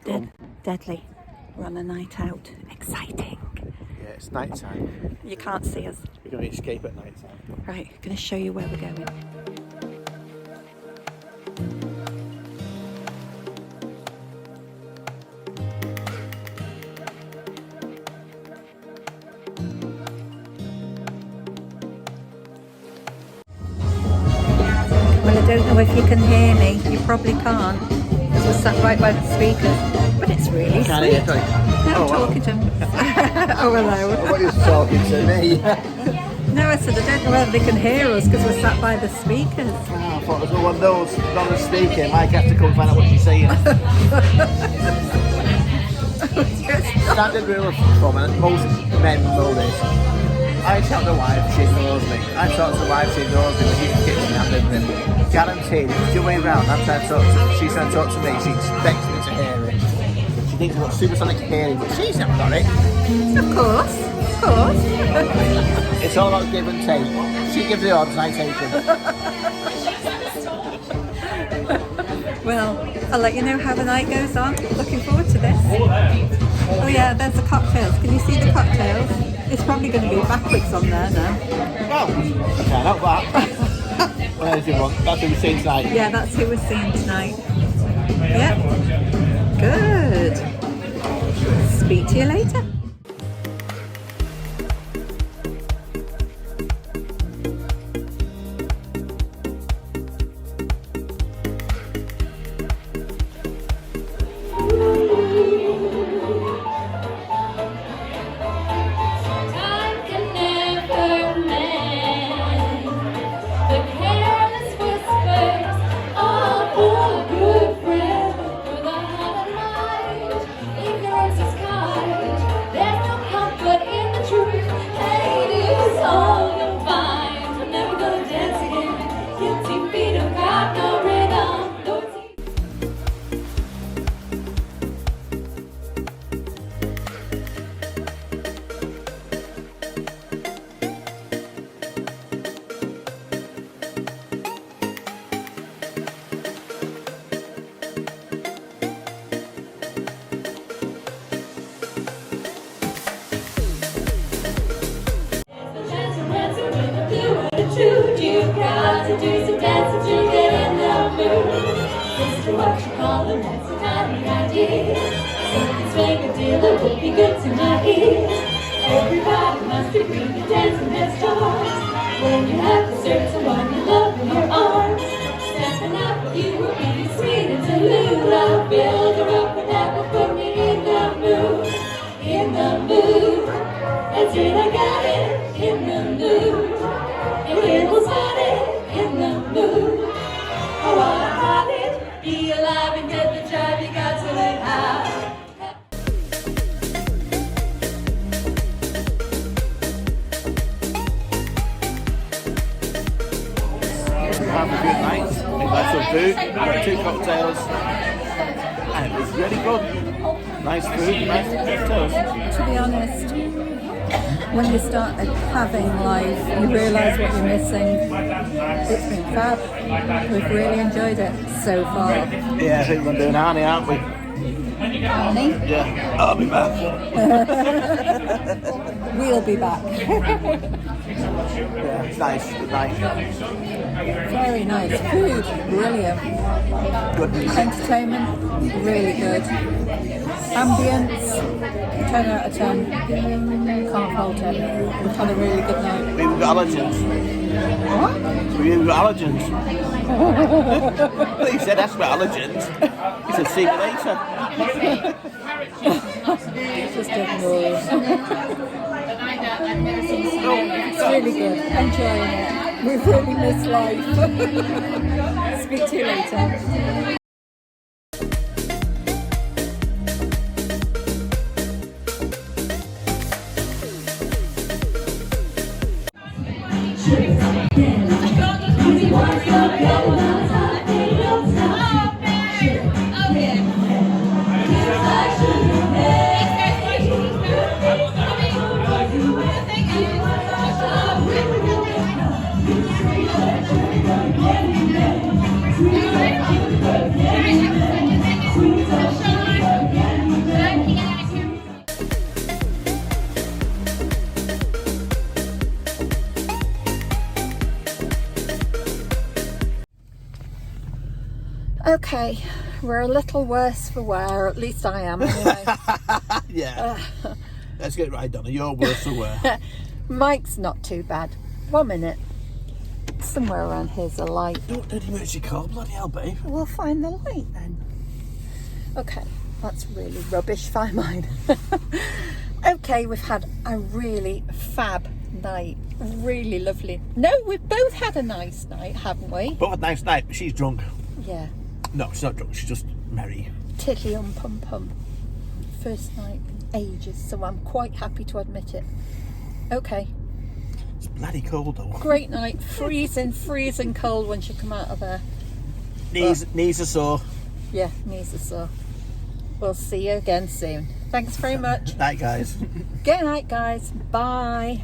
Deadly. We're on a night out. Exciting. Yeah, it's night time. You can't see us. We're going to escape at night time. Right, I'm going to show you where we're going. Well, I don't know if you can hear me. You probably can't, because we're sat right by the speakers. But it's really sweet. No, I'm talking to him. Oh, hello. What are you talking to me? No, I said I don't know whether they can hear us because we're sat by the speakers. I thought it was one of those non-speaking. Mike has to come find out what she's saying. Standard rule of thumb, and most men know this. I talk to the wife, she ignores me. I talk to the wife, she ignores me, but she's in the kitchen having them. Guaranteed, if it's the way around, that's how I talk to, she's trying to talk to me, she expects me to hear it. She thinks I've got supersonic hearing, but she's never got it. Of course, of course. It's all about give and take. She gives the orders, I take them. Well, I'll let you know how the night goes on. Looking forward to this. Oh yeah, there's the cocktails. Can you see the cocktails? It's probably going to be backwards on there now. Well, I can't help that. Well, that's who we're seeing tonight. Yeah, that's who we're seeing tonight. Yep. Good. Speak to you later. You got to do some dancing to get in the mood. This is what you call a nice tiny idea. Something swing a deal that will be good tonight. Everybody must agree to dancing and stars. When you have to serve someone you love in your arms, stepping up with you will be sweet interlude. I'll build her up and that will put me in the mood. In the mood. That's it, I got it. In the mood. Your little body in the mood. Oh, I want it. Be alive and get the drive. You got to live high. Have a good night. We've had some food, 2 cocktails, and it was really good. Nice food, nice cocktails. To be honest, when you start having life, you realise what you're missing. It's been fab. We've really enjoyed it so far. Yeah, I think we're doing Arnie, aren't we? Arnie? Yeah, I'll be back. We'll be back. Yeah, it's nice, good night. Very nice. Food, brilliant. Good music. Entertainment, really good. Ambience, 10 out of 10. Can't fault it. We've had a really good night. We've got allergens. What? We've got allergens. Well, he said ask about allergens. He said see you later. Just ignore it. It's really good. Enjoying it. We've really missed life. Speak to you later. Yeah. Okay, we're a little worse for wear, at least I am anyway. Yeah. Let's get it right, Donna. You're worse for wear. Mike's not too bad. 1 minute. Somewhere around here's a light. Don't do the emergency call, bloody hell, babe. We'll find the light then. Okay, that's really rubbish. Find mine. Okay, we've had a really fab night. Really lovely. No, we've both had a nice night, haven't we? Both had a nice night, but she's drunk. Yeah. No, she's not drunk. She's just merry. Tiddly pum pum. First night in ages, so I'm quite happy to admit it. Okay. It's bloody cold though. Great night. Freezing cold when she come out of there. Knees are sore. Yeah, knees are sore. We'll see you again soon. Thanks very much. Night, guys. Good night, guys. Bye.